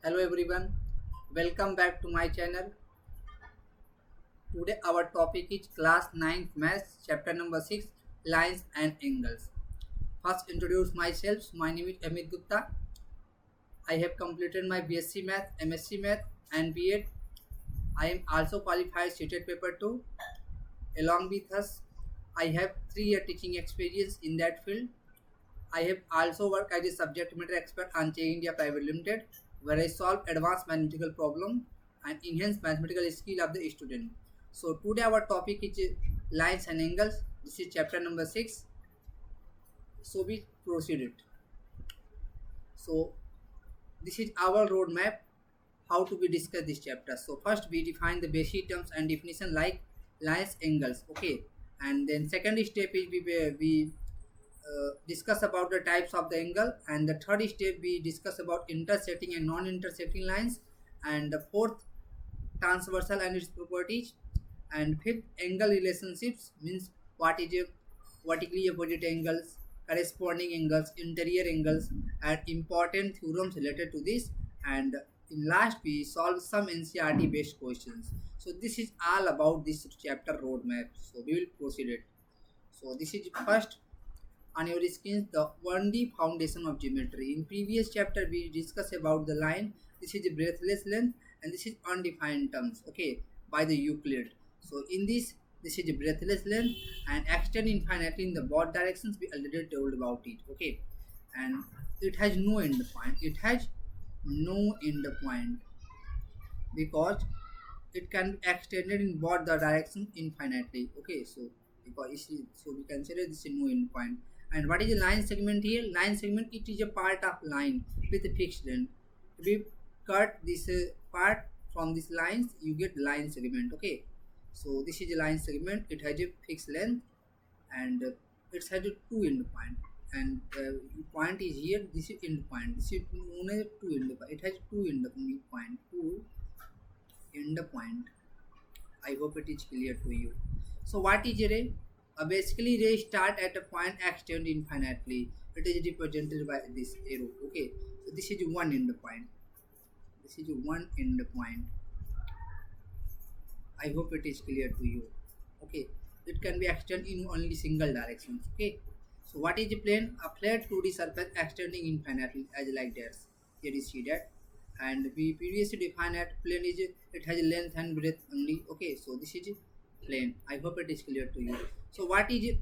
Hello everyone, welcome back to my channel. Today our topic is Class 9th Maths chapter number 6 Lines and Angles. First introduce myself, my name is Amit Gupta. I have completed my BSc Math, MSc Math and B.Ed. I am also qualified CTET paper 2. Along with us, I have 3 year teaching experience in that field. I have also worked as a subject matter expert on J India Private Limited, where I solve advanced mathematical problem and enhance mathematical skill of the student. So today our topic is lines and angles. This is chapter number 6. So we proceeded. So this is our roadmap how to be discuss this chapter. So first we define the basic terms and definition like lines, angles. Okay, and then second step is we discuss about the types of the angle, and the third step we discuss about intersecting and non-intersecting lines, and the fourth transversal and its properties, and fifth angle relationships means what is a vertically opposite angles, corresponding angles, interior angles, and important theorems related to this, and in last we solve some NCERT based questions. So this is all about this chapter roadmap, so we will proceed it. So this is first on your screens the 1D foundation of geometry. In previous chapter we discussed about the line. This is a breathless length and this is undefined terms, okay, by the Euclid. So in this is a breathless length and extend infinitely in the both directions. We already told about it, okay, and it has no end point. It has no end point because it can be extended in both the directions infinitely, okay. So because so we consider this a no end point. And what is a line segment here? Line segment, it is a part of line with a fixed length. If we cut this part from these lines, you get line segment, okay. So this is a line segment, it has a fixed length and it has a two end point, and point is here. This is end point, this is known as two end point. It has two end point, two end point. I hope it is clear to you. So what is a ray? Basically ray start at a point extend infinitely. It is represented by this arrow, okay. So this is one end point. This is one end point. I hope it is clear to you, okay. It can be extended in only single directions, okay. So what is a plane? A flat 2D surface extending infinitely as like that. Here you see that. And we previously defined that plane is it has a length and breadth only, okay. So this is plane. I hope it is clear to you. So what is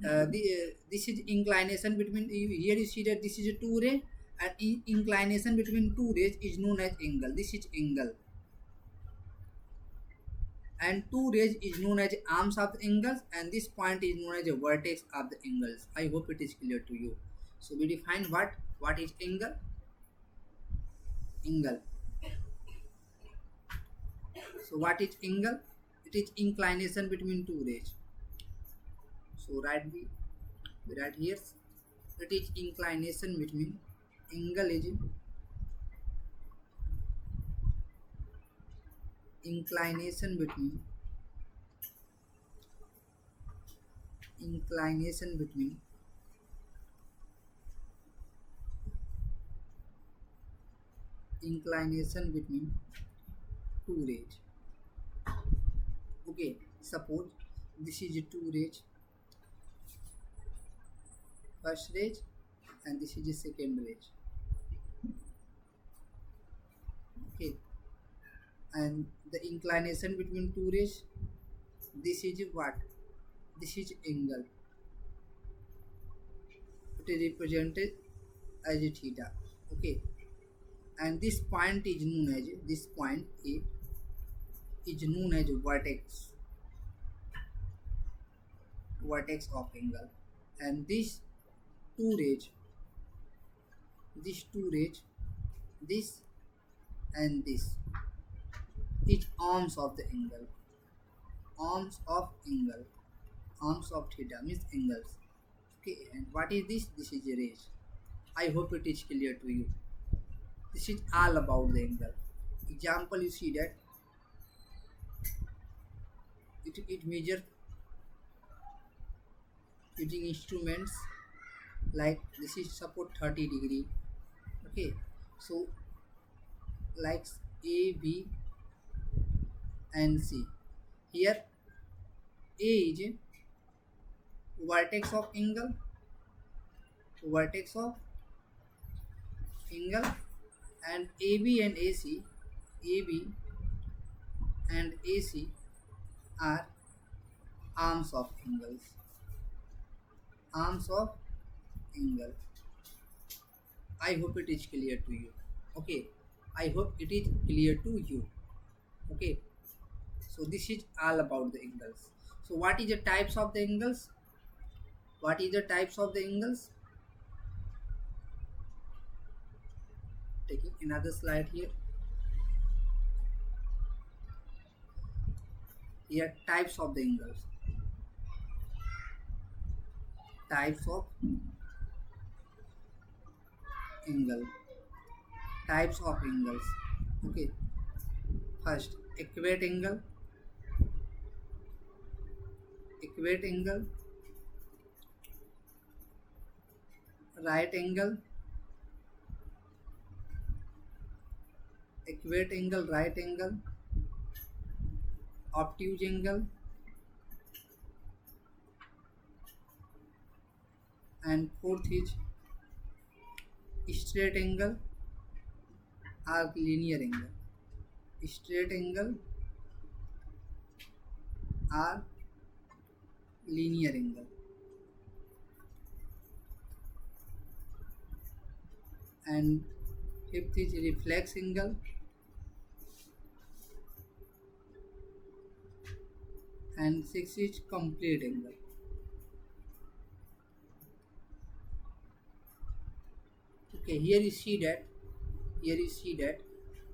this is inclination between, here you see that this is a two ray, and inclination between two rays is known as angle. This is angle, and two rays is known as arms of the angles, and this point is known as a vertex of the angles. I hope it is clear to you. So we define what is angle. Angle, so what is angle? It is inclination between two rays. So right here, it is inclination between, angle is inclination between, inclination between inclination between two rays, okay. Suppose this is a two rays, first rays, and this is a second rays, okay. And the inclination between two rays, this is what? This is angle. It is represented as a theta, okay. And this point is known as, this point A is known as vertex, vertex of angle. And these two rays, these two rays, this and this is arms of the angle, arms of angle, arms of theta means angles, okay. And what is this? This is a rays. I hope it is clear to you. This is all about the angle. Example, you see that it measures using instruments like this is support 30 degree, okay. So like A, B and C. Here A is vertex of angle, vertex of angle, and AB and AC, AB and AC are arms of angles, arms of angle. I hope it is clear to you. Okay, I hope it is clear to you. Okay, so this is all about the angles. So what is the types of the angles? What is the types of the angles? Taking another slide here. Here types of the angles. Types of angle. Types of angles. Okay. First, equate angle. Equate angle. Right angle. Equate angle. Right angle. Obtuse angle. And fourth is straight angle or linear angle. Straight angle or linear angle. And fifth is reflex angle. And sixth is complete angle. Okay, here you see that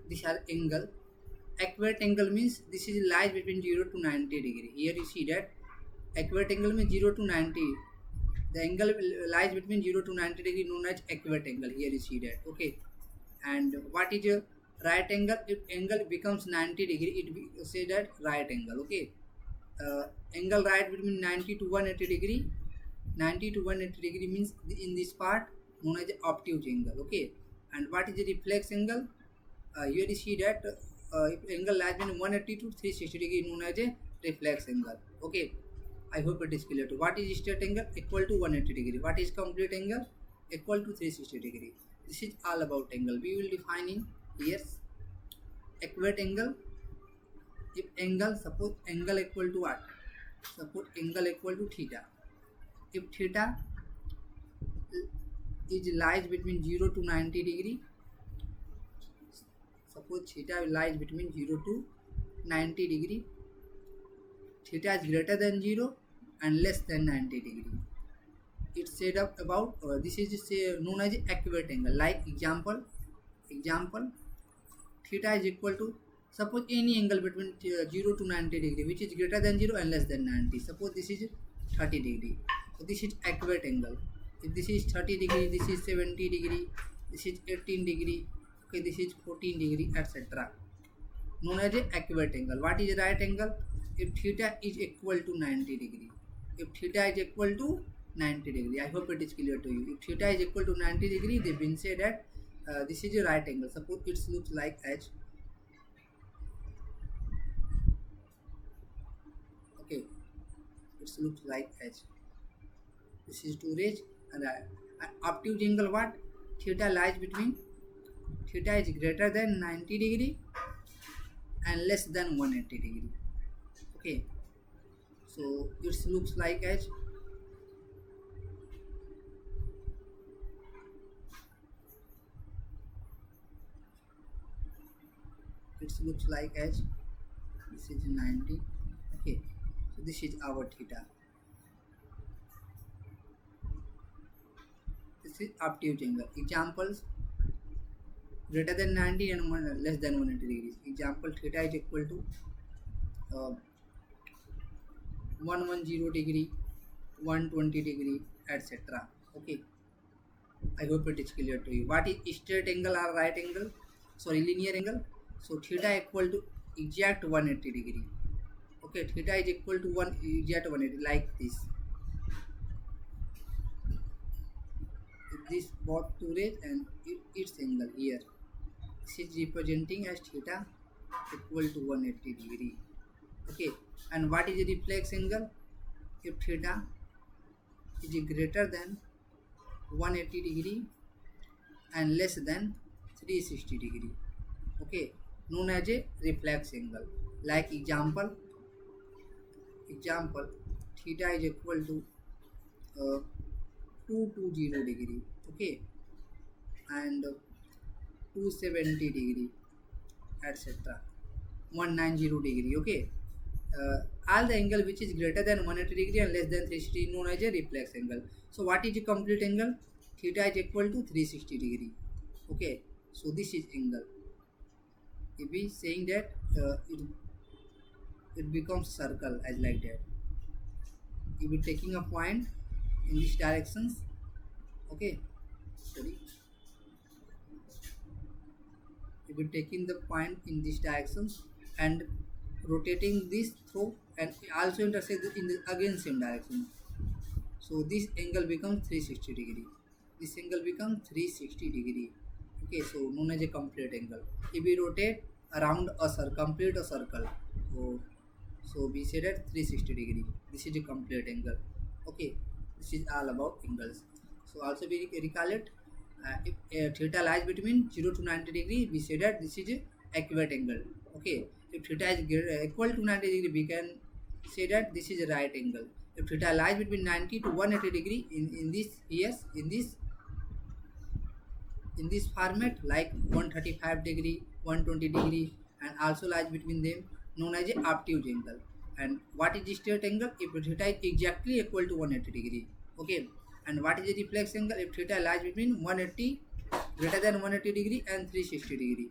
these are angle. Equate angle means this is lies between 0 to 90 degree. Here you see that equate angle means 0 to 90. The angle lies between 0 to 90 degree known as equate angle. Here you see that. Okay, and what is a right angle? If angle becomes 90 degree, it say that right angle. Okay, angle right between 90 to 180 degree. 90 to 180 degree means in this part known as obtuse angle. Okay, and what is the reflex angle? Here you see that if angle lies between 180 to 360 degree known as a reflex angle. Okay, I hope it is clear to. What is straight angle? Equal to 180 degree. What is complete angle? Equal to 360 degree. This is all about angle. We will define in here. Equate angle. If angle, suppose angle equal to what? Suppose angle equal to theta. If theta is lies between 0 to 90 degree, suppose theta lies between 0 to 90 degree, theta is greater than 0 and less than 90 degree. It's said up about this is known as equate angle. Like example, theta is equal to, suppose any angle between 0 to 90 degree which is greater than 0 and less than 90. Suppose this is 30 degree. So this is equate angle. If this is 30 degree, this is 70 degree, this is 18 degree, okay, this is 14 degree, etc. Known as a equate angle. What is right angle? If theta is equal to 90 degree. If theta is equal to 90 degree. I hope it is clear to you. If theta is equal to 90 degree, they been say that this is a right angle. Suppose it looks like H. Okay, it looks like H. This is 2 rays and obtuse angle what? Theta lies between, theta is greater than 90 degree and less than 180 degree. Okay, so it looks like H. It looks like H. This is 90. Okay, so this is our theta. This is obtuse angle. Examples: greater than 90 and less than 180 degrees. Example: theta is equal to 110 degree, 120 degree, etc. Okay, I hope it is clear to you. What is straight angle or right angle? Sorry, linear angle. So theta equal to exact 180 degree. Okay, theta is equal to exact 180, like this. This both two rays and its angle here. This is representing as theta equal to 180 degree. Okay, and what is the reflex angle? If theta is greater than 180 degree and less than 360 degree, okay, known as a reflex angle. Like example, theta is equal to 220 degree, okay, and 270 degree, etc. 190 degree, okay. All the angle which is greater than 180 degree and less than 360 known as a reflex angle. So what is a complete angle? Theta is equal to 360 degree, okay. So this is angle. If we saying that it becomes circle as like that. If we taking a point in these directions, okay, sorry, if we taking the point in these directions and rotating this through and also intersect in the again same direction, so this angle becomes 360 degree. This angle becomes 360 degree, okay. So known as a complete angle. If we rotate around a circle, complete a circle, so we say that 360 degree. This is a complete angle, okay. This is all about angles. So also we recall it. If theta lies between 0 to 90 degree, we say that this is a accurate angle, okay. If theta is equal to 90 degree, we can say that this is a right angle. If theta lies between 90 to 180 degree in this, yes, in this format, like 135 degree, 120 degree, and also lies between them, known as a obtuse angle. And what is the straight angle? If theta is exactly equal to 180 degree, okay. And what is the reflex angle? If theta lies between 180 greater than 180 degree and 360 degree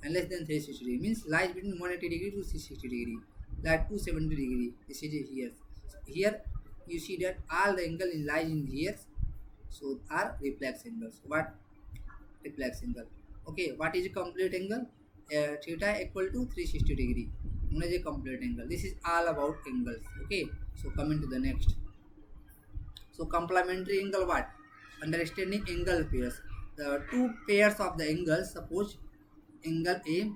and less than 360 degree, means lies between 180 degree to 360 degree, like 270 degree. This is here. Here you see that all the angle in lies in here, so are reflex angles. What reflex angle? Okay, what is a complete angle? Theta equal to 360 degree, known as a complete angle. This is all about angles, okay. So coming to the next. So complementary angle, what? Understanding angle pairs. The two pairs of the angles, suppose angle A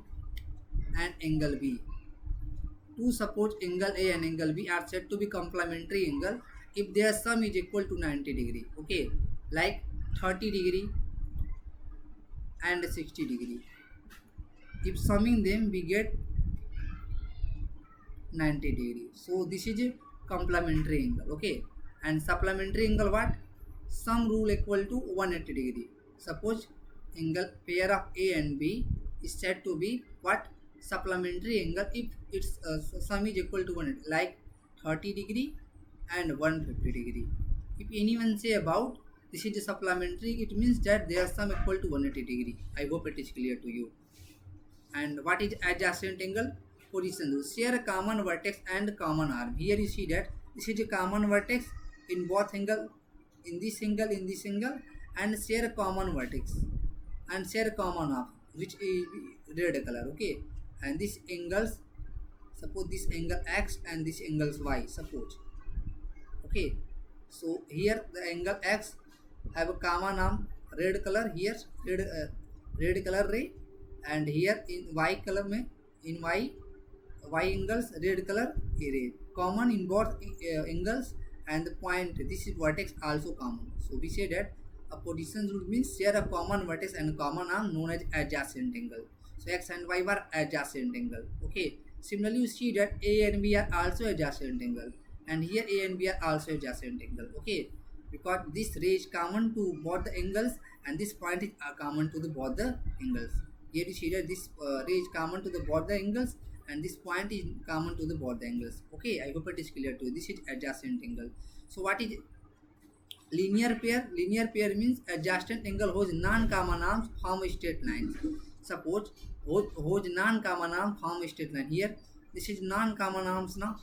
and angle B. To suppose angle A and angle B are said to be complementary angle if their sum is equal to 90 degree, okay, like 30 degree and 60 degree. If summing them, we get 90 degree. So this is a complementary angle, okay. And supplementary angle, what? Sum rule equal to 180 degree. Suppose angle pair of A and B is said to be what? Supplementary angle if its sum is equal to 180, like 30 degree and 150 degree. If anyone say about this is a supplementary, it means that their sum equal to 180 degree. I hope it is clear to you. And what is adjacent angle? Position. Share a common vertex and common arm. Here you see that this is a common vertex in both angle, in this angle, and share a common vertex and share a common arm, which is red color, okay. And these angles, suppose this angle x and this angles y, suppose, okay. So here the angle x have a common arm, red color, here red color ray, and here in y color mein, in y angles red color ray, common in both angles, and the point, this is vertex also common. So we say that a position rule means share a common vertex and common arm, known as adjacent angle. So x and y were adjacent angle, okay. Similarly you see that A and B are also adjacent angle, and here A and B are also adjacent angle, okay, because this ray is common to both the angles and this point is common to the both the angles. Here you see that this ray is common to the both the angles and this point is common to the both the angles, okay. I hope it is clear to you. This is adjacent angle. So what is linear pair? Linear pair means adjacent angle whose non-common arms form straight lines. Suppose whose non-common arm form straight line. Here this is non-common arms now.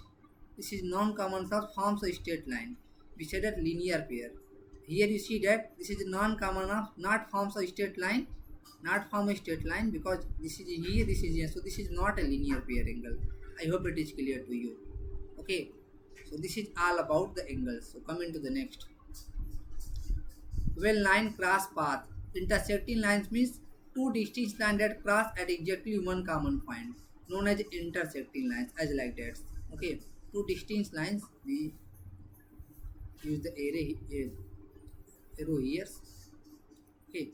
This is non-common arms forms a straight line. We say that linear pair. Here you see that this is non-common arms, not forms a straight line, not form a straight line, because this is here, this is here. So this is not a linear pair angle. I hope it is clear to you, okay. So this is all about the angles. So coming to the next. Well line cross path. Intersecting lines means two distinct lines that cross at exactly one common point, known as intersecting lines, as like that. Okay, two distinct lines. We use the arrow here. Okay,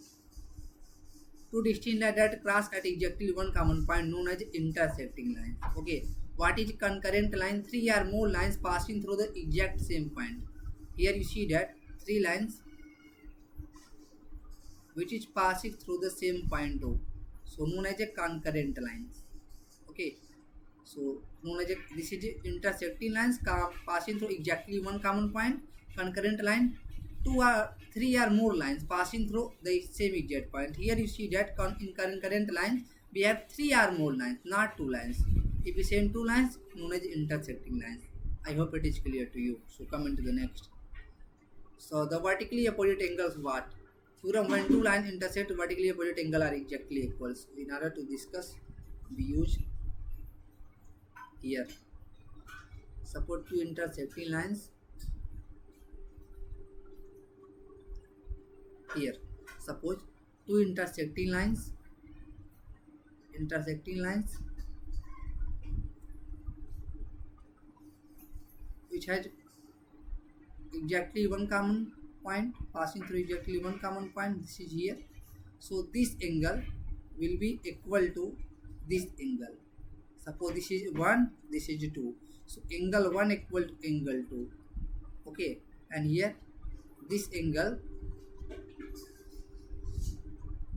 two distinct lines that cross at exactly one common point, known as intersecting lines. Okay, what is concurrent line? Three or more lines passing through the exact same point. Here you see that three lines which is passing through the same point O, so known as a concurrent lines. Okay, so known as this is intersecting lines passing through exactly one common point. Concurrent line, two or three or more lines passing through the same exact point. Here you see that in concurrent lines we have three or more lines, not two lines. If we say two lines, known as intersecting lines. I hope it is clear to you. So come into the next. So the vertically opposite angles what? Theorem, when two lines intersect, vertically opposite angle are exactly equals. In order to discuss, we use here. Suppose two intersecting lines here. Suppose two intersecting lines which has exactly one common point, passing through exactly one common point. This is here. So this angle will be equal to this angle. Suppose this is 1, this is 2. So angle 1 equal to angle 2. Okay, and here this angle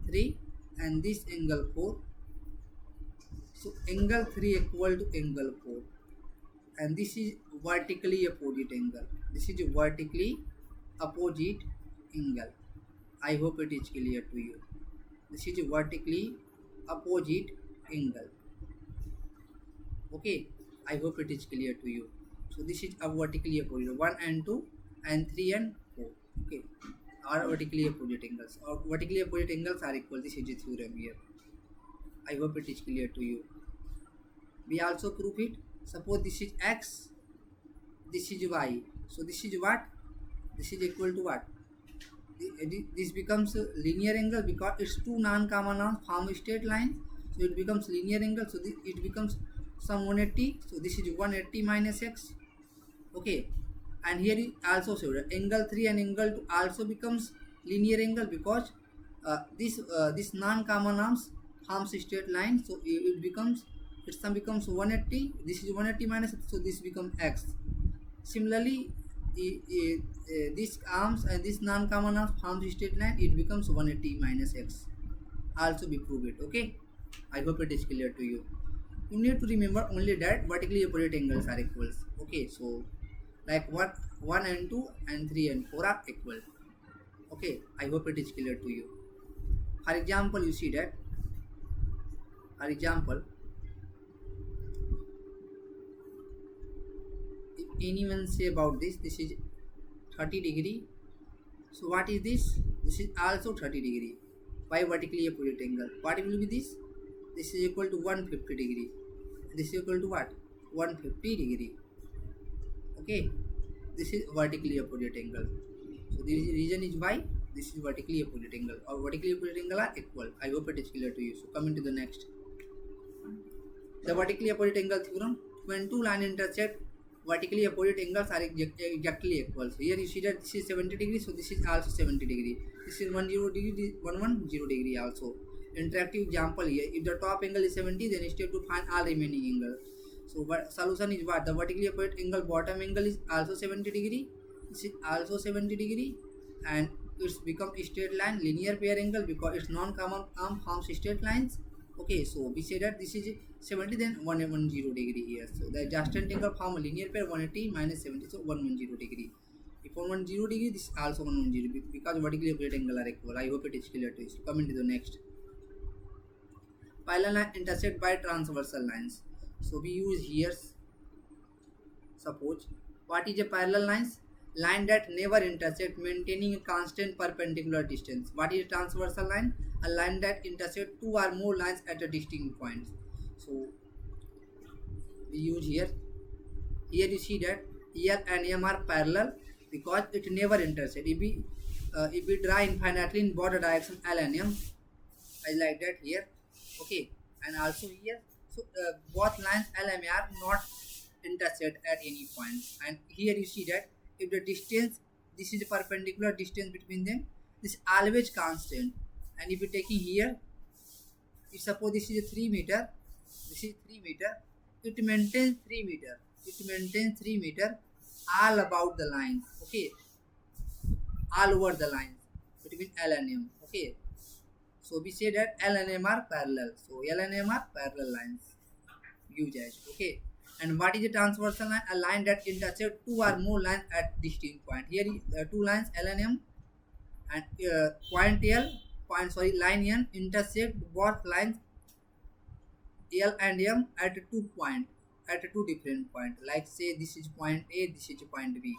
3 and this angle 4. So angle 3 equal to angle 4. And this is vertically opposite angle. This is vertically opposite angle. I hope it is clear to you. This is vertically opposite angle. Okay, I hope it is clear to you. So this is a vertically opposite 1 and 2 and 3 and 4. Okay, are vertically opposite angles. Or vertically opposite angles are equal. This is a theorem here. I hope it is clear to you. We also prove it. Suppose this is x, this is y. So this is what? This is equal to what? This becomes a linear angle because it's two non-common arms form a straight line. So it becomes linear angle. So it becomes some 180. So this is 180 minus x. Okay, and here is also showed angle 3 and angle 2 also becomes linear angle because this non-common arms forms a straight line. So it becomes, its sum becomes 180. This is 180 minus x, so this becomes x. Similarly, these arms and this non-common arms forms a straight line. It becomes 180 minus x. Also we prove it. Okay, I hope it is clear to you. You need to remember only that vertically opposite angles are equals. Okay, so like 1 and 2 and 3 and 4 are equal. Okay, I hope it is clear to you. For example, you see that. For example, if anyone say about this is 30 degree. So what is this? This is also 30 degree by vertically opposite angle. What will be this? This is equal to 150 degree. This is equal to what? 150 degree. Okay, this is vertically opposite angle. So the reason is why this is vertically opposite angle, or vertically opposite angle are equal. I hope it is clear to you. So come into the next. The vertically opposite angle theorem. When two lines intersect, vertically opposite angles are exactly equal. So here you see that this is 70 degree, so this is also 70 degree. This is 10 degree, 110 degree also. Interactive example here. If the top angle is 70, then step to find all remaining angles. So solution is what? The vertically opposite angle bottom angle is also 70 degree. This is also 70 degree, and it's become a straight line linear pair angle because it's non-common arm forms straight lines. Okay, so we say that this is 70, then 110 degree here. So the adjacent angle form a linear pair 180 minus 70, so 110 degree. If 110 degree, this is also 110 because vertically opposite angle are equal. I hope it is clear to you. So come into the next. Parallel line intersect by transversal lines. So we use here. Suppose what is a parallel lines? Line that never intersect, maintaining a constant perpendicular distance. What is a transversal line? A line that intersect two or more lines at a distinct points. So we use here. Here you see that L and M are parallel because it never intersect. If we draw infinitely in both direction L and M, I like that here. Okay, and also here. So both lines LMA are not intersect at any point, and here you see that if the distance, this is the perpendicular distance between them, this is always constant. And if you taking here, if suppose this is a 3 meter, this is 3 meter, it maintains 3 meter, it maintains 3 meter all about the lines. Okay, all over the lines between L and M. Okay, so we say that L and M are parallel, so L and M are parallel lines, you judge. Okay, and what is a transversal line? A line that intersect two or more lines at distinct point. Here two lines L and M, and line N intersect both lines L and M at two different point. Like say this is point A, this is point B.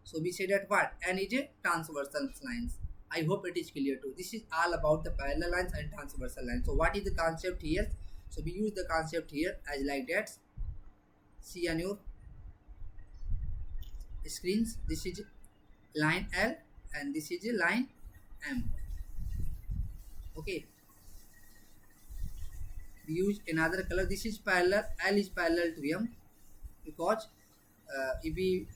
So we say that what N is a transversal lines. I hope it is clear too. This is all about the parallel lines and transversal lines. So what is the concept here? So we use the concept here as like that. See on your screens. This is line L and this is a line M. Okay. We use another color. This is parallel. L is parallel to M because if we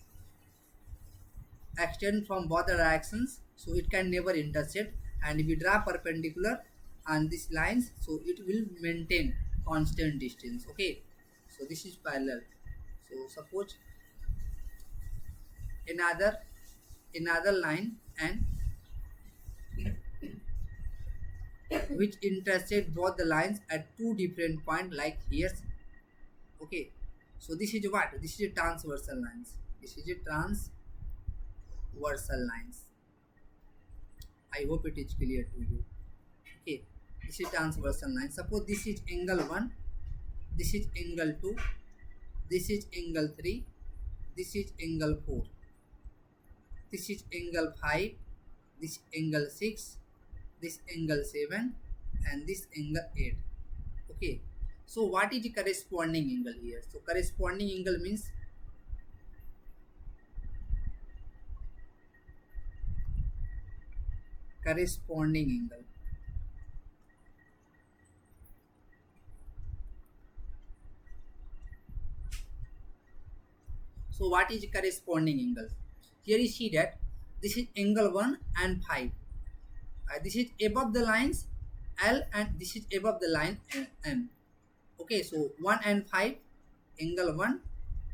extend from both the directions, so it can never intersect. And if we draw perpendicular on these lines, so it will maintain constant distance. Okay, so this is parallel. So suppose another line and which intersect both the lines at two different points, like here. Okay, so this is what? This is a transversal lines. This is a transversal lines. I hope it is clear to you. Okay, this is transversal line. Suppose this is angle 1, this is angle 2, this is angle 3, this is angle 4, this is angle 5, this angle 6, this angle 7, and this angle 8. Okay, so what is the corresponding angle here? So corresponding angle means corresponding angle. So what is corresponding angle? Here you see that this is angle 1 and 5. This is above the lines L and this is above the line M. Okay, so 1 and 5, angle 1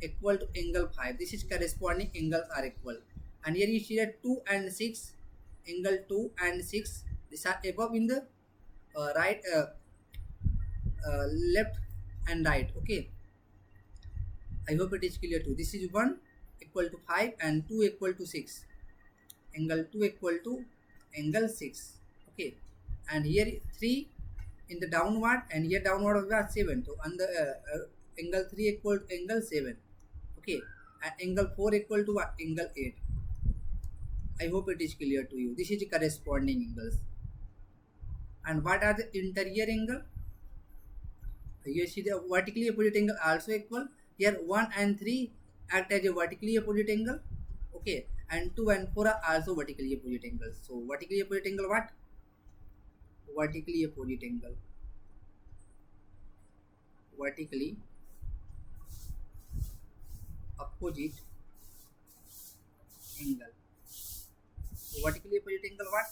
equal to angle 5. This is corresponding angles are equal. And here you see that 2 and 6, angle 2 and 6, these are above in the left and right. Okay, I hope it is clear too. This is 1 equal to 5 and 2 equal to 6. Angle 2 equal to angle 6. Okay, and here 3 in the downward, and here downward was 7. So on the angle 3 equal to angle 7. Okay, and angle 4 equal to what? Angle 8. I hope it is clear to you. This is the corresponding angles. And what are the interior angle? You see the vertically opposite angle also equal. Here 1 and 3 act as a vertically opposite angle. Okay, and 2 and 4 are also vertically opposite angles. So vertically opposite angle what? Vertically opposite angle. Vertically opposite angle. So vertically opposite angle what?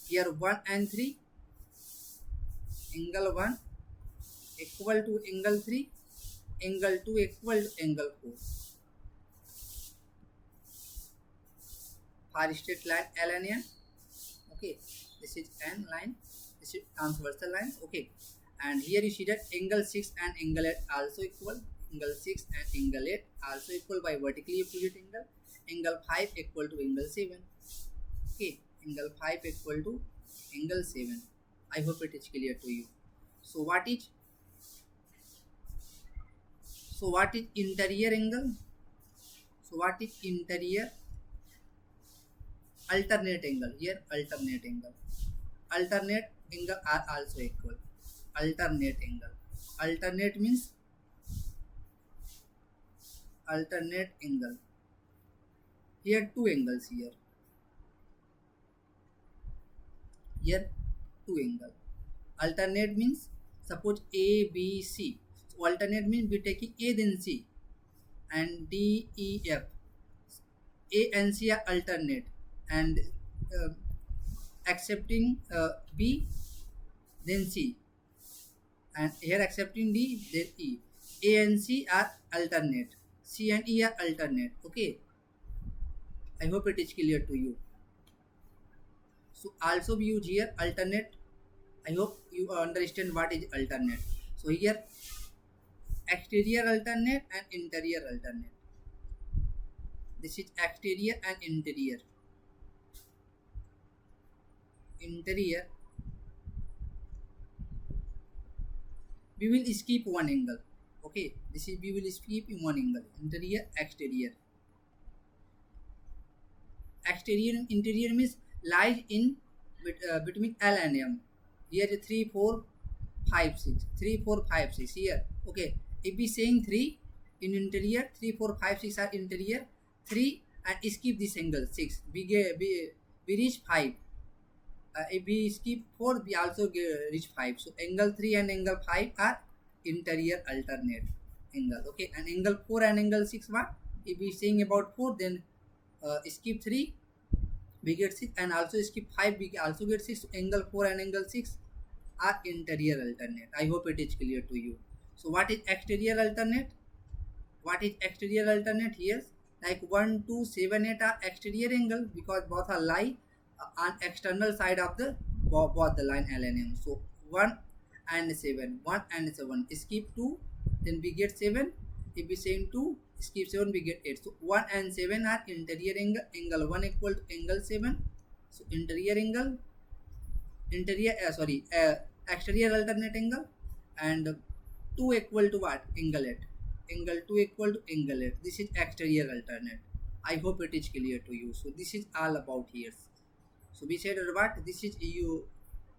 Here 1 and 3, angle 1 equal to angle 3, angle 2 equal to angle 4. For straight line L and N. Okay, this is N line, this is transversal lines. Okay, and here you see that angle 6 and angle 8 also equal. Angle 6 and angle 8 also equal by vertically opposite angle. Angle 5 equal to angle 7. Okay, angle 5 equal to angle 7. I hope it is clear to you. So what is interior angle? So what is interior? Alternate angle. Here alternate angle. Alternate angle are also equal. Alternate angle. Alternate means alternate angle. Here two angles here. Here two angle. Alternate means suppose A, B, C. So alternate means we taking A then C and D, E, F. A and C are alternate and uh, accepting B then C and here accepting D then E. A and C are alternate. C and E are alternate. Okay. I hope it is clear to you. So also we use here alternate. I hope you understand what is alternate. So here exterior alternate and interior alternate. This is exterior and interior. Interior, we will skip one angle. Okay, this is we will skip in one angle. Interior, exterior. Exterior and interior means lies in between L and M. Here is 3, 4, 5, 6. 3, 4, 5, 6 here. Okay, if we saying 3 in interior, 3, 4, 5, 6 are interior. 3 and skip this angle 6. We reach 5. If we skip 4, we also reach 5. So angle 3 and angle 5 are interior alternate angle. Okay, and angle 4 and angle 6 what? If we saying about 4, then skip 3, we get 6, and also skip 5, we also get 6. So angle 4 and angle 6 are interior alternate. I hope it is clear to you. So what is exterior alternate? What is exterior alternate? Here, like 1, 2, 7, 8 are exterior angle because both are lie on external side of the both the line L and M. So 1 and 7, 1 and 7, skip 2, then we get 7. If we say 2, skip 7, we get 8. So 1 and 7 are interior angle. Angle 1 equal to angle 7. So interior angle, exterior alternate angle, and 2 equal to what? Angle 8. Angle 2 equal to angle 8. This is exterior alternate. I hope it is clear to you. So this is all about here. So we said what? This is you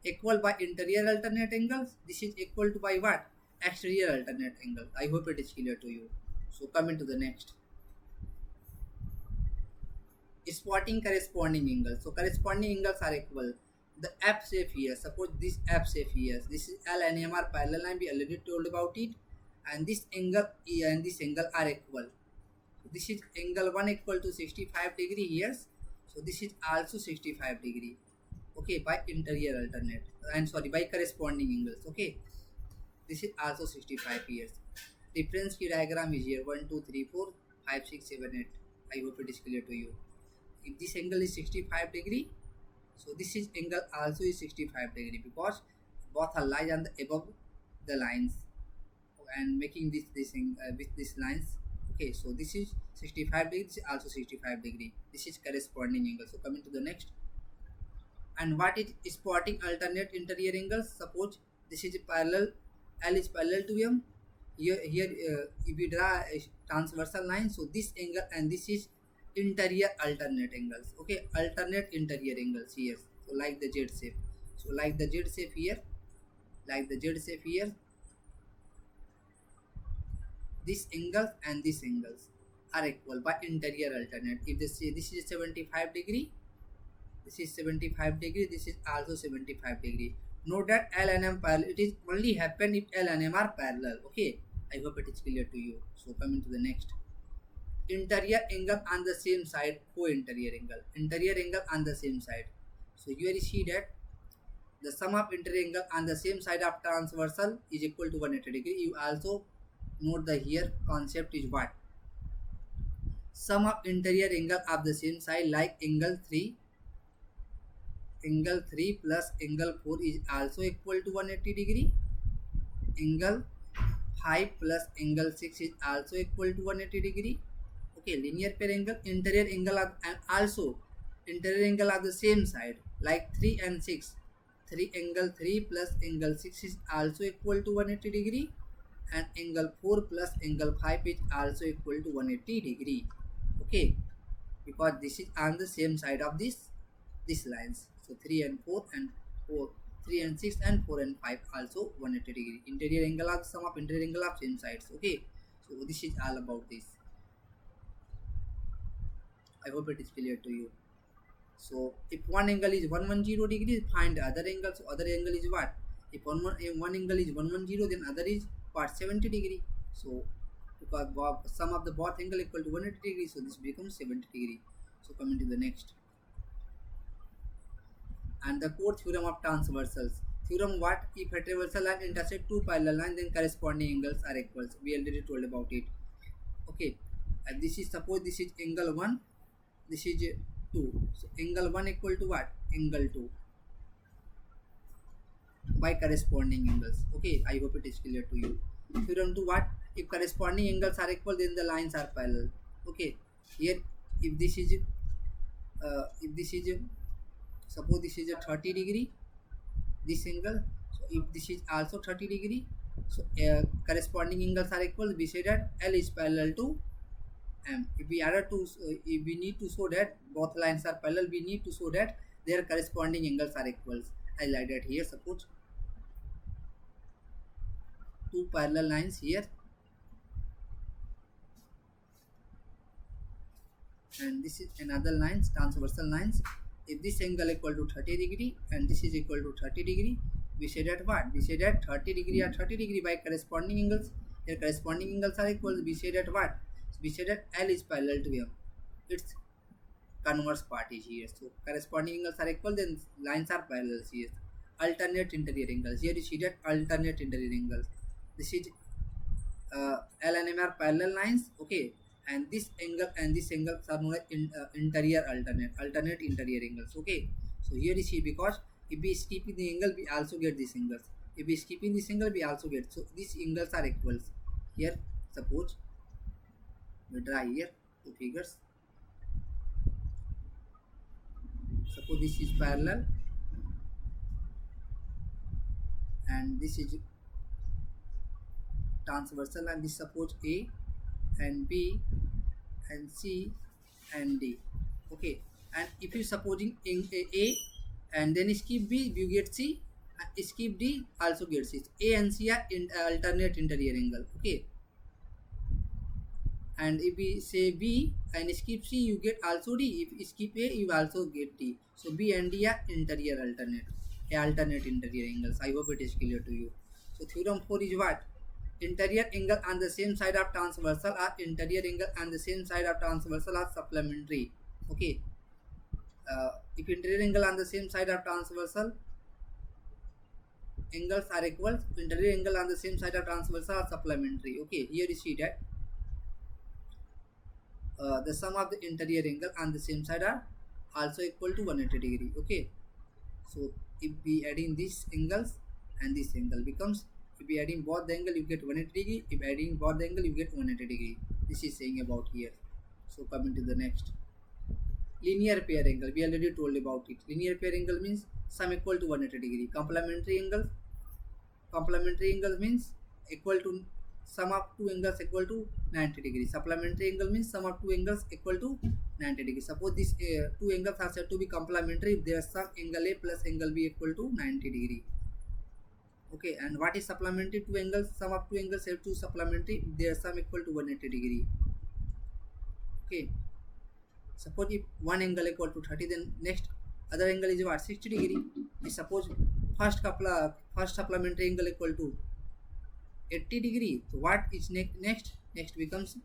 equal by interior alternate angles. This is equal to by what? Exterior alternate angle. I hope it is clear to you. So coming to the next. Spotting corresponding angles. So corresponding angles are equal. The F shape here. Suppose this F shape here. This is L and M are parallel and we already told about it. And this angle E and this angle are equal. So this is angle 1 equal to 65 degree here. So this is also 65 degree. Okay, by interior alternate. And sorry, by corresponding angles. Okay. This is also 65 here. Difference key diagram is here 1, 2, 3, 4, 5, 6, 7, 8. I hope it is clear to you. If this angle is 65 degree, so this is angle also is 65 degree because both are lies on the above the lines and making this with these lines. Okay, so this is 65 degree, this is also 65 degree. This is corresponding angle. So coming to the next. And what is spotting alternate interior angles? Suppose this is parallel, L is parallel to M. Here if we draw a transversal line, so this angle and this is interior alternate angles. Okay, alternate interior angles here. So like the Z shape. So like the Z shape here, like the Z shape here. This angles and these angles are equal by interior alternate. If they say this is 75 degree, this is 75 degree, this is also 75 degree. Note that L and M parallel. It is only happen if L and M are parallel. Okay, I hope it is clear to you. So coming to the next. Interior angle on the same side, co-interior angle. Interior angle on the same side. So here you see that the sum of interior angle on the same side of transversal is equal to 180 degree. You also note the here concept is what? Sum of interior angle of the same side, like angle 3 plus angle 4 is also equal to 180 degree. Angle 5 plus angle 6 is also equal to 180 degree. Okay, linear pair angle, interior angle of, and also interior angle of the same side, like 3 and 6. Angle 3 plus angle 6 is also equal to 180 degree, and angle 4 plus angle 5 is also equal to 180 degree. Okay, because this is on the same side of these lines. So 3 and 4 and 4, 3 and 6 and 4 and 5 also 180 degree. Interior angle of sum of interior angle of same sides. Okay, so this is all about this. I hope it is clear to you. So if one angle is 110 degrees, find the other angle. So other angle is what? If one angle is 110, then other is what? 70 degree. So because sum of the both angle equal to 180 degrees, so this becomes 70 degree. So coming to the next. And the core theorem of transversals. Theorem what? If a transversal line intersect two parallel lines, then corresponding angles are equals. We already told about it. Okay. And this is, suppose this is angle 1, this is 2. So angle 1 equal to what? Angle 2 by corresponding angles. Okay, I hope it is clear to you. Theorem 2 what? If corresponding angles are equal, then the lines are parallel. Okay, here if this is suppose this is a 30 degree, this angle. So if this is also 30 degree, so corresponding angles are equal. We say that L is parallel to M. If we if we need to show that both lines are parallel, we need to show that their corresponding angles are equals. I like that here. Suppose two parallel lines here, and this is another lines, transversal lines. If this angle equal to 30 degree and this is equal to 30 degree, we say that what? We say that 30 degree or 30 degree by corresponding angles. Their corresponding angles are equal. We say that what? We say that L is parallel to M. Its converse part is here. So corresponding angles are equal, then lines are parallel here. Alternate interior angles. Here you see that alternate interior angles. This is L and M are parallel lines. Okay, and this angle and this angle are known as interior alternate interior angles. Okay, so here you see, because if we skip the angle, we also get these angles. If we skip in this angle, we also get. So these angles are equals. Here suppose we draw here two figures. Suppose this is parallel and this is transversal, and this suppose A and B and C and D. Okay, and if you supposing in A and then skip B, you get C, skip D, also get C. A and C are in alternate interior angle. Okay, and if we say B and skip C, you get also D. If you skip A, you also get D. So B and D are interior alternate interior angles. I hope it is clear to you. So theorem 4 is what? Interior angle on the same side of transversal or interior angle on the same side of transversal are supplementary. Okay, if interior angle on the same side of transversal angles are equal, interior angle on the same side of transversal are supplementary. Okay, here you see that the sum of the interior angle on the same side are also equal to 180 degree. Okay, so if we adding these angles and this angle becomes, if we adding both the angle, you get 180 degree. If adding both the angle, you get 180 degree. This is saying about here. So coming to the next. Linear pair angle. We already told about it. Linear pair angle means sum equal to 180 degree. Complementary angle. Complementary angle means equal to sum of two angles equal to 90 degree. Supplementary angle means sum of two angles equal to 90 degree. Suppose these two angles are said to be complementary if their sum angle A plus angle B equal to 90 degree. Okay, and what is supplementary? Two angles, sum of two angles have two supplementary if their sum equal to 180 degree. Okay, suppose if one angle equal to 30, then next other angle is what? 60 degree. Suppose first supplementary angle equal to 80 degree. So what is next? Next becomes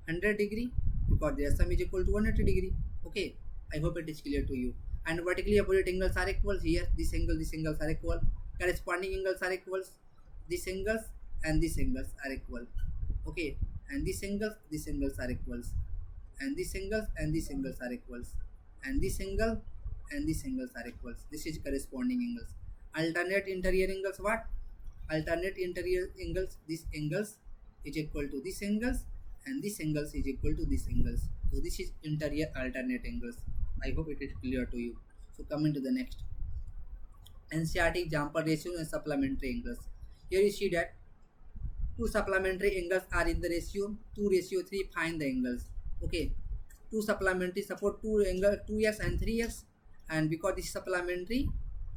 100 degree because their sum is equal to 180 degree. Okay, I hope it is clear to you. And vertically opposite angles are equal here. This angles are equal. Corresponding angles are equals. These angles and these angles are equal. Okay, and these angles are equals. And these angles and these angles are equals. And this angle and these angles are equals. This is corresponding angles. Alternate interior angles what? Alternate interior angles, these angles is equal to these angles and this angles is equal to these angles. So this is interior alternate angles. I hope it is clear to you. So coming to the next. NCERT example ratio and supplementary angles. Here you see that two supplementary angles are in the ratio 2:3. Find the angles. Okay, two supplementary, suppose two angle 2x and 3x, and because this is supplementary,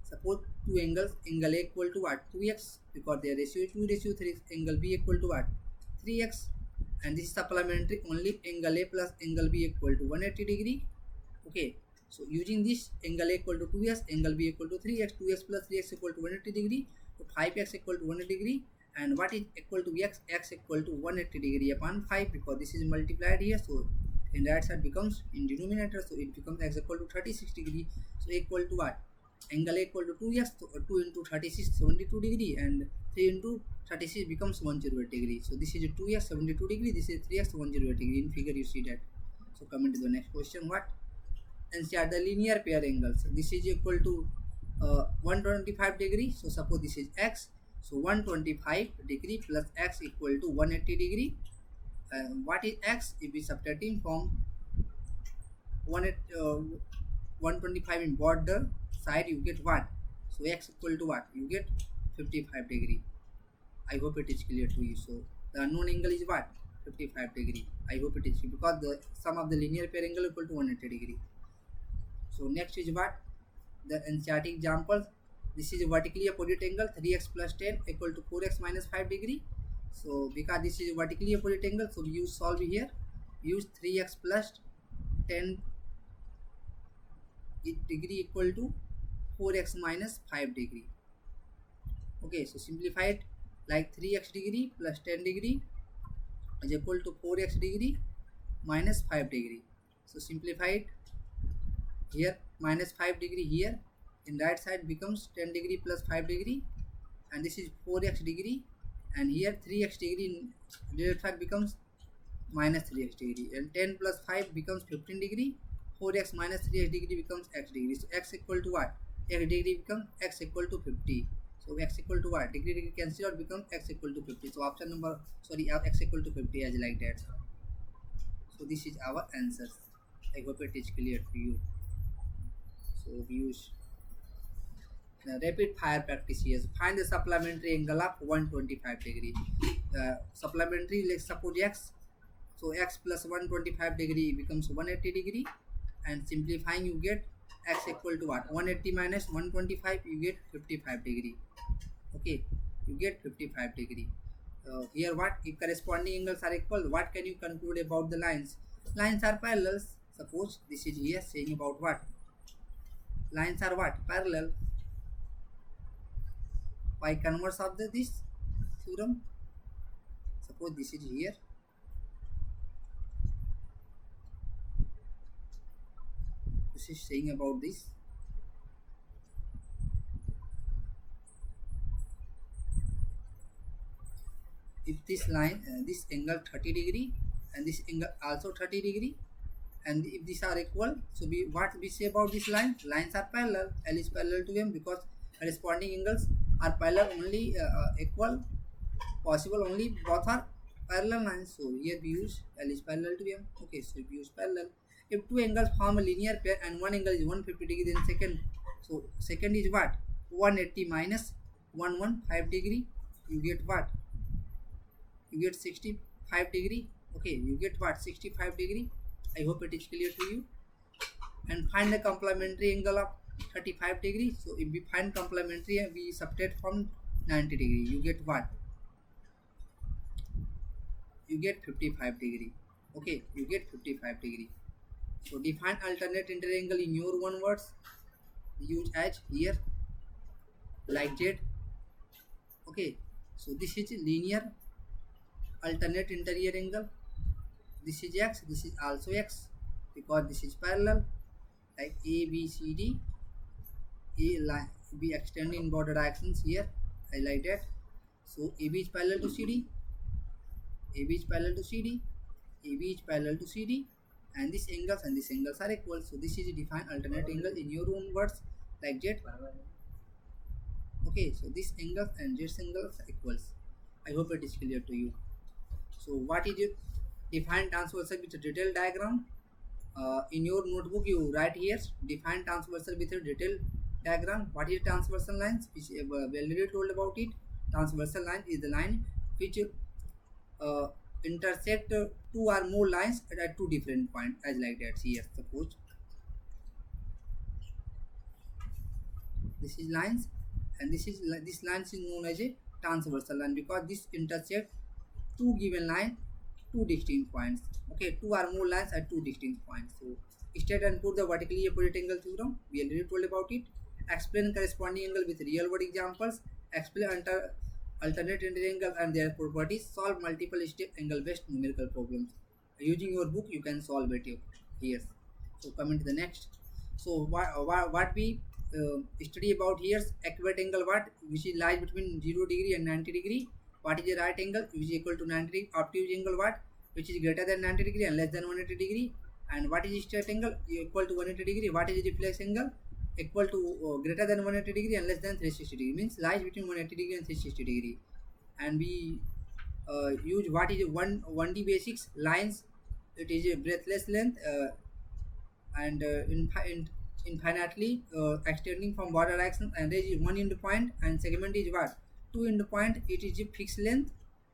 suppose two angles, angle A equal to what? 2x, because their ratio is 2:3. Angle B equal to what? 3x, and this is supplementary, only angle A plus angle B equal to 180 degree. Okay, So using this, angle A equal to 2s, angle B equal to 3x, 2s plus 3x equal to 180 degree, so 5x equal to 180 degree, and what is equal to x? X equal to 180 degree upon 5, because this is multiplied here, so in right side becomes in denominator, so it becomes x equal to 36 degree. So equal to what? Angle A equal to 2x, so 2 into 36, 72 degree, and 3 into 36 becomes 108 degree. So this is 2x, 72 degree, this is 3x, 108 degree. In figure you see that. So coming to the next question, what? NCERT, the linear pair angles. This is equal to 125 degree. So suppose this is x. So 125 degree plus x equal to 180 degree. What is x? If we subtracting from 125 in border side, you get what? So x equal to what? You get 55 degree. I hope it is clear to you. So the unknown angle is what? 55 degree. I hope it is clear, because the sum of the linear pair angle equal to 180 degree. So next is what? The NCERT example. This is a vertically opposite angle, 3x plus 10 equal to 4x minus 5 degree. So because this is a vertically opposite angle, so we use solve here. Use 3x plus 10 degree equal to 4x minus 5 degree. Okay, so simplify it like 3x degree plus 10 degree is equal to 4x degree minus 5 degree. So simplify it. Here minus 5 degree, here in right side becomes 10 degree plus 5 degree, and this is 4x degree, and here 3x degree in left side becomes minus 3x degree, and 10 plus 5 becomes 15 degree, 4x minus 3x degree becomes x degree. So x equal to what? X degree becomes x equal to 50. So x equal to what? Degree cancel out, become x equal to 50. So option number, sorry, x equal to 50 as like that. So this is our answer. I hope it is clear to you. So we use rapid fire practice here. Find the supplementary angle of 125 degree. Supplementary, let's suppose x. So x plus 125 degree becomes 180 degree, and simplifying you get x equal to what? 180 minus 125, you get 55 degree. Okay, you get 55 degree. Here what? If corresponding angles are equal, what can you conclude about the lines? Lines are parallel. Suppose this is here saying about what? Lines are what? Parallel. By converse of this theorem, suppose this is here. This is saying about this. If this line, this angle 30 degree, and this angle also 30 degree, and if these are equal, so what we say about this line? Lines are parallel. L is parallel to M, because corresponding angles are parallel only, equal, possible only both are parallel lines. So here we use L is parallel to M. Okay, so we use parallel. If two angles form a linear pair and one angle is 150 degree, then second, so second is what? 180 minus 115 degree, you get what? You get 65 degree. Okay, you get what? 65 degree. I hope it is clear to you. And find the complementary angle of 35 degree. So if we find complementary, we subtract from 90 degree, you get what? You get 55 degree. Okay, you get 55 degree. So define alternate interangle in your own words. Use as here like Z. Okay, so this is linear alternate interior angle. This is x, this is also x, because this is parallel, like A, B, C, D. A line be extending in border directions here. I like that. So AB is parallel to CD, AB is parallel to CD, AB is parallel to CD, and these angles are equal. So this is a defined alternate angle in your own words, like Z. Okay, so these angles and Z angles are equals. I hope it is clear to you. So what is it? Define transversal with a detailed diagram. In your notebook you write here define transversal with a detailed diagram. What is transversal lines? Which we already told about it. Transversal line is the line which intersect two or more lines at two different points, as like that. Here suppose this is lines, and this lines is known as a transversal line, because this intersect two given lines, two distinct points. Okay, two or more lines at two distinct points. So State and prove the vertically opposite angle theorem. We already told about it. Explain corresponding angle with real world examples. Explain alternate angle and their properties. Solve multiple step angle based numerical problems. Using your book, you can solve it here. So coming to the next. So what we study about here is equate angle what which is lies between 0 degree and 90 degree. What is the right angle which is equal to 90 degree? Obtuse angle what which is greater than 90 degree and less than 180 degree. And what is straight angle equal to 180 degree? What is reflex angle equal to greater than 180 degree and less than 360 degree? Means lies between 180 degree and 360 degree. And we use what is 1D basics lines. It is a breathless length and infinitely extending from border axis, and there is one end point and segment is what 2 end point. It is a fixed length.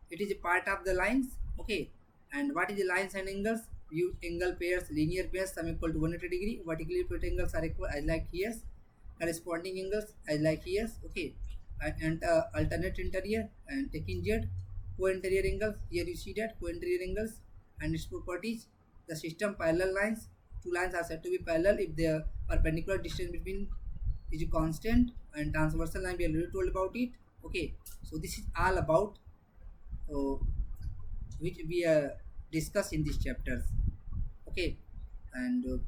It is a part of the lines. Okay. And what is the lines and angles? Use angle pairs, linear pairs, sum equal to 180 degree. Vertically opposite angles are equal as like here. Corresponding angles as like here. Okay. And alternate interior and taking Z. Co-interior angles. Here you see that co-interior angles and its properties. The system parallel lines. Two lines are said to be parallel if the perpendicular distance between is constant, and transversal line we already told about it. Okay. So this is all about which we discuss in these chapters. Okay. And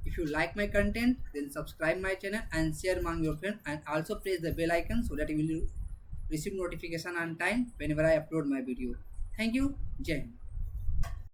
if you like my content, then subscribe my channel and share among your friends, and also press the bell icon so that you will receive notification on time whenever I upload my video. Thank you. Jai Hind.